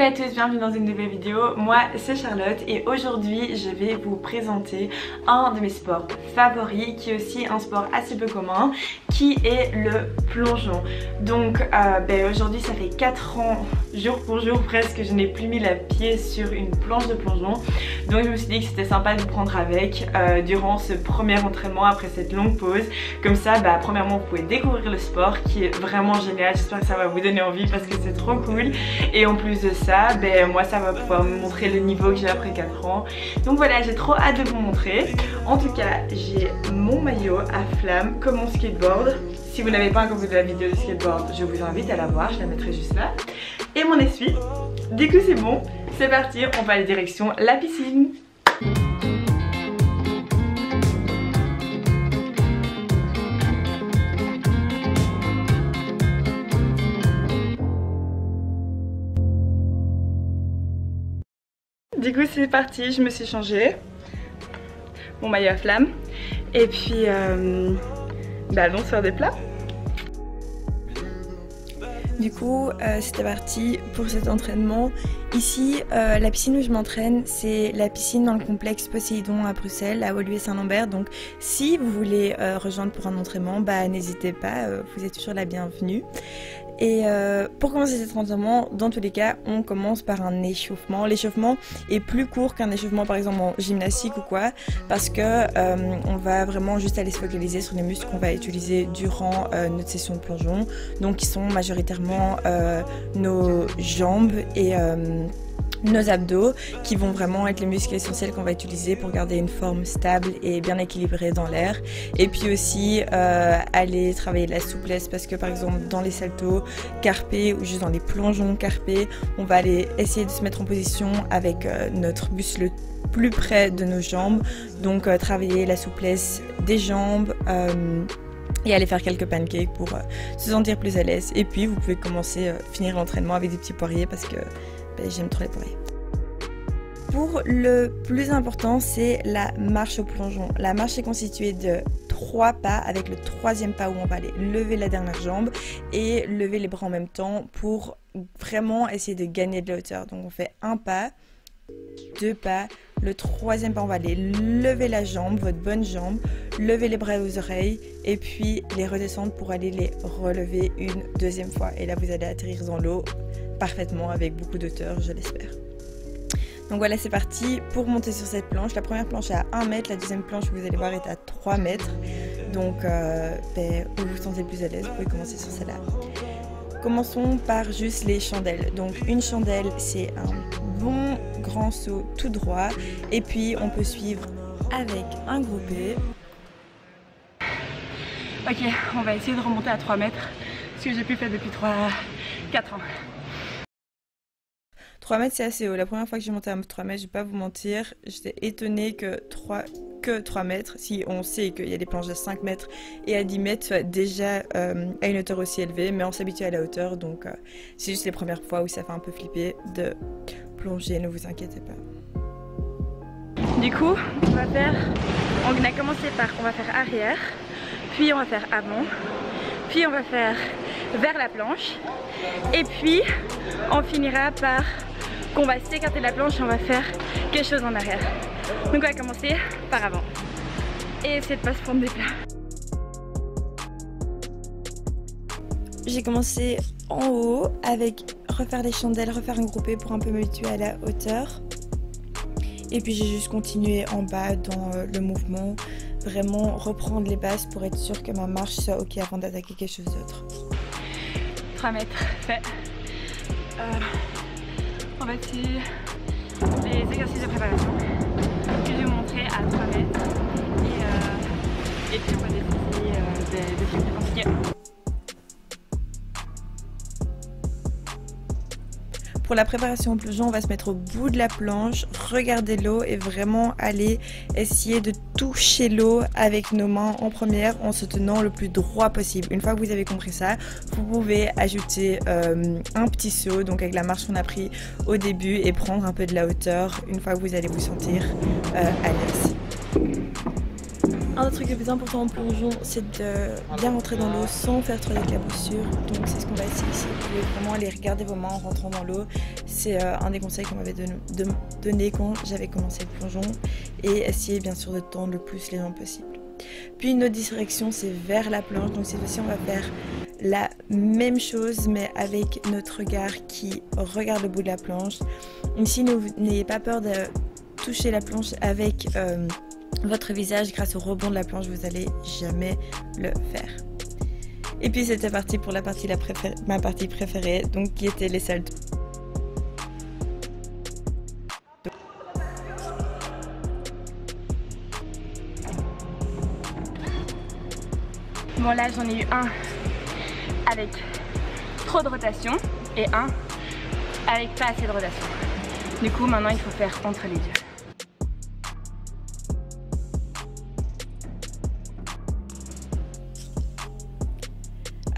à tous, bienvenue dans une nouvelle vidéo. Moi c'est Charlotte et aujourd'hui je vais vous présenter un de mes sports favoris qui est aussi un sport assez peu commun, qui est le plongeon. Donc aujourd'hui ça fait 4 ans, jour pour jour presque, que je n'ai plus mis la pied sur une planche de plongeon. Donc je me suis dit que c'était sympa de vous prendre avec durant ce premier entraînement après cette longue pause. Comme ça premièrement vous pouvez découvrir le sport qui est vraiment génial. J'espère que ça va vous donner envie parce que c'est trop cool. Et en plus de ça, moi ça va pouvoir me montrer le niveau que j'ai après 4 ans. Donc voilà, j'ai trop hâte de vous montrer. En tout cas, j'ai mon maillot à flamme comme mon skateboard. Si vous n'avez pas encore vu de la vidéo de skateboard, je vous invite à la voir, je la mettrai juste là. Et mon essuie. Du coup c'est bon, c'est parti, on va aller direction la piscine. Du coup c'est parti, je me suis changée, mon maillot à flamme, et puis allons faire des plats. Du coup c'était parti pour cet entraînement. Ici la piscine où je m'entraîne, c'est la piscine dans le complexe Poséidon à Bruxelles, à Woluwe-Saint-Lambert. Donc si vous voulez rejoindre pour un entraînement, n'hésitez pas, vous êtes toujours la bienvenue. Et pour commencer cet entraînement, dans tous les cas, on commence par un échauffement. L'échauffement est plus court qu'un échauffement par exemple en gymnastique ou quoi, parce que on va vraiment juste aller se focaliser sur les muscles qu'on va utiliser durant notre session de plongeon, donc qui sont majoritairement nos jambes et nos abdos, qui vont vraiment être les muscles essentiels qu'on va utiliser pour garder une forme stable et bien équilibrée dans l'air. Et puis aussi aller travailler la souplesse, parce que par exemple dans les saltos carpés ou juste dans les plongeons carpés, on va aller essayer de se mettre en position avec notre buste le plus près de nos jambes, donc travailler la souplesse des jambes et aller faire quelques pancakes pour se sentir plus à l'aise. Et puis vous pouvez commencer finir l'entraînement avec des petits poiriers, parce que j'aime trop les poiriers. Pour le plus important, c'est la marche au plongeon. La marche est constituée de 3 pas, avec le 3e pas où on va aller lever la dernière jambe et lever les bras en même temps pour vraiment essayer de gagner de la hauteur. Donc on fait 1 pas, 2 pas, le 3e pas on va aller lever la jambe, votre bonne jambe, lever les bras aux oreilles et puis les redescendre pour aller les relever une 2e fois. Et là vous allez atterrir dans l'eau parfaitement avec beaucoup d'hauteur, je l'espère. Donc voilà, c'est parti pour monter sur cette planche. La première planche est à 1 mètre, la deuxième planche vous allez voir est à 3 mètres. Donc où vous vous sentez le plus à l'aise, vous pouvez commencer sur celle-là. Commençons par juste les chandelles. Donc une chandelle, c'est un bon grand saut tout droit, et puis on peut suivre avec un groupé. Ok, on va essayer de remonter à 3 mètres, ce que j'ai pu faire depuis 4 ans. 3 mètres c'est assez haut. La première fois que j'ai monté à 3 mètres, je vais pas vous mentir, j'étais étonnée que 3 mètres, si on sait qu'il y a des planches à 5 mètres et à 10 mètres, soit déjà à une hauteur aussi élevée, mais on s'habitue à la hauteur, donc c'est juste les premières fois où ça fait un peu flipper de plonger, ne vous inquiétez pas. Du coup, on a commencé par, on va faire arrière, puis on va faire avant, puis on va faire vers la planche, et puis on finira par qu'on va s'écarter de la planche et on va faire quelque chose en arrière. Donc on va commencer par avant et essayer de pas se prendre des plats. J'ai commencé en haut avec refaire les chandelles, refaire un groupé pour un peu m'habituer à la hauteur. Et puis j'ai juste continué en bas dans le mouvement, vraiment reprendre les bases pour être sûr que ma marche soit ok avant d'attaquer quelque chose d'autre. 3 mètres fait. On va essayer les exercices de préparation que je vais vous montrer à 3 mètres et puis on va essayer de faire plus compliqués. Pour la préparation au plongeon, on va se mettre au bout de la planche, regarder l'eau et vraiment aller essayer de toucher l'eau avec nos mains en première en se tenant le plus droit possible. Une fois que vous avez compris ça, vous pouvez ajouter un petit saut, donc avec la marche qu'on a pris au début, et prendre un peu de la hauteur une fois que vous allez vous sentir à l'aise. Un des trucs les plus importants en plongeon, c'est de bien rentrer dans l'eau sans faire trop d'éclaboussures. Donc c'est ce qu'on va essayer ici. Vous pouvez vraiment aller regarder vos mains en rentrant dans l'eau. C'est un des conseils qu'on m'avait donné quand j'avais commencé le plongeon. Et essayer bien sûr de tendre le plus les jambes possible. Puis une autre direction, c'est vers la planche. Donc cette fois-ci, on va faire la même chose mais avec notre regard qui regarde le bout de la planche. Ici, n'ayez pas peur de toucher la planche avec votre visage. Grâce au rebond de la planche, vous n'allez jamais le faire. Et puis c'était parti pour ma partie préférée, donc qui était les saltos. Bon là j'en ai eu un avec trop de rotation et un avec pas assez de rotation. Du coup maintenant il faut faire entre les deux.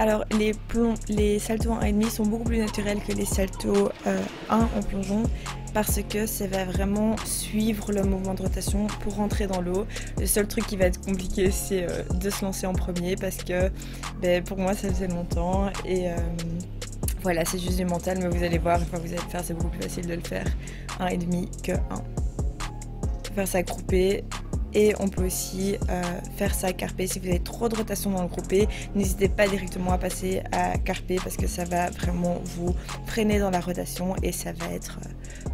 Alors les saltos en 1,5 sont beaucoup plus naturels que les saltos 1 en plongeon parce que ça va vraiment suivre le mouvement de rotation pour rentrer dans l'eau. Le seul truc qui va être compliqué c'est de se lancer en premier parce que pour moi ça faisait longtemps et voilà, c'est juste du mental, mais vous allez voir, une fois que vous allez le faire, c'est beaucoup plus facile de le faire 1,5 que 1. On peut faire ça groupé. Et on peut aussi faire ça carpé. Si vous avez trop de rotation dans le groupé, n'hésitez pas directement à passer à carpé parce que ça va vraiment vous freiner dans la rotation et ça va être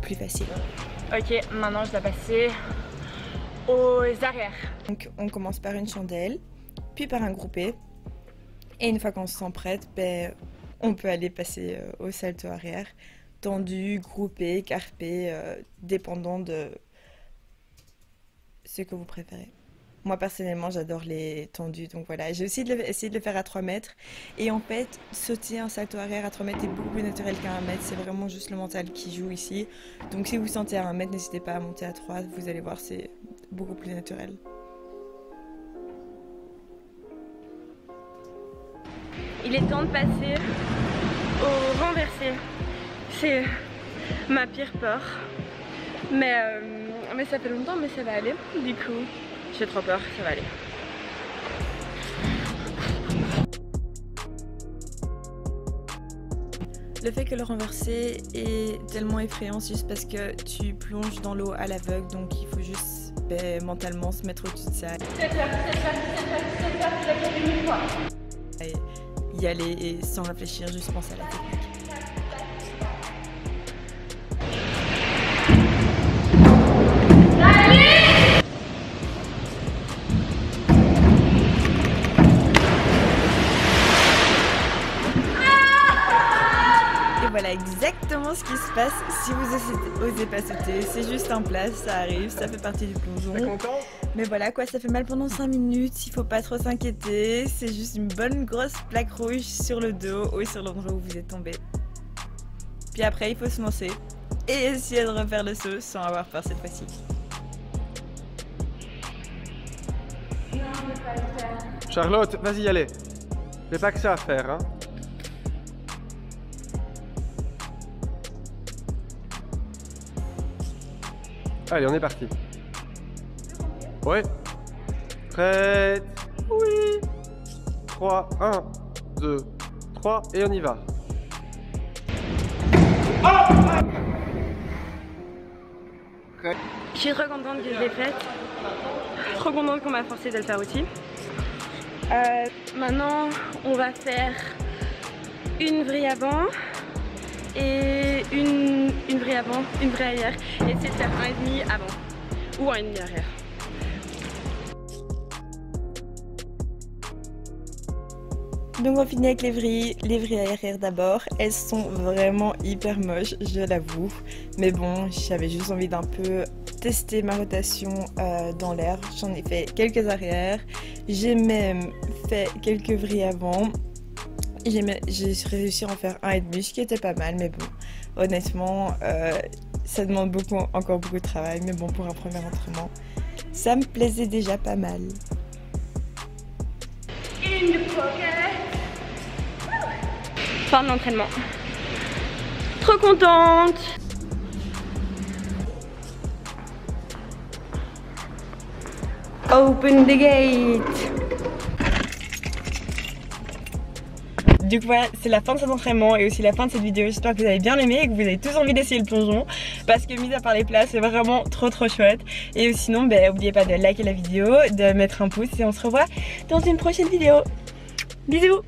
plus facile. Ok, maintenant je dois passer aux arrières. Donc on commence par une chandelle, puis par un groupé. Et une fois qu'on se sent prête, on peut aller passer au salto arrière. Tendu, groupé, carpé, dépendant de ce que vous préférez. Moi personnellement j'adore les tendus, donc voilà. J'ai aussi essayé de le faire à 3 mètres et en fait sauter un salto arrière à 3 mètres est beaucoup plus naturel qu'à 1 mètre, c'est vraiment juste le mental qui joue ici. Donc si vous sentez à 1 mètre, n'hésitez pas à monter à 3, vous allez voir c'est beaucoup plus naturel. Il est temps de passer au renversé. C'est ma pire peur. Mais ça fait longtemps, mais ça va aller. Du coup, j'ai trop peur, ça va aller. Le fait que le renversé est tellement effrayant, c'est juste parce que tu plonges dans l'eau à l'aveugle, donc il faut juste mentalement se mettre au-dessus de ça. Et y aller et sans réfléchir, juste penser à la technique. Voilà exactement ce qui se passe si vous osez pas sauter. C'est juste en place, ça arrive, ça fait partie du plongeon. T'es content ? Mais voilà quoi, ça fait mal pendant 5 minutes, il faut pas trop s'inquiéter. C'est juste une bonne grosse plaque rouge sur le dos ou sur l'endroit où vous êtes tombé. Puis après, il faut se lancer et essayer de refaire le saut sans avoir peur cette fois-ci. Charlotte, vas-y, allez. J'ai pas que ça à faire, hein. Allez, on est parti. Ouais. Prête. Oui. 3, 1, 2, 3 et on y va. Je suis trop contente que je l'ai faite. Trop contente qu'on m'a forcé de le faire aussi. Maintenant, on va faire une vrille avant et une vrille avant, une vrille arrière. Et essayer de faire 1,5 avant ou 1,5 arrière. Donc on finit avec les vrilles arrière d'abord. Elles sont vraiment hyper moches, je l'avoue. Mais bon, j'avais juste envie d'un peu tester ma rotation dans l'air. J'en ai fait quelques arrières. J'ai même fait quelques vrilles avant. J'ai réussi à en faire 1,5, ce qui était pas mal. Mais bon, honnêtement, ça demande encore beaucoup de travail. Mais bon, pour un premier entraînement, ça me plaisait déjà pas mal. Fin de l'entraînement. Trop contente. Open the gate. Du coup voilà, c'est la fin de cet entraînement et aussi la fin de cette vidéo. J'espère que vous avez bien aimé et que vous avez tous envie d'essayer le plongeon, parce que mis à part les plats, c'est vraiment trop chouette. Et sinon, n'oubliez pas de liker la vidéo, de mettre un pouce et on se revoit dans une prochaine vidéo. Bisous.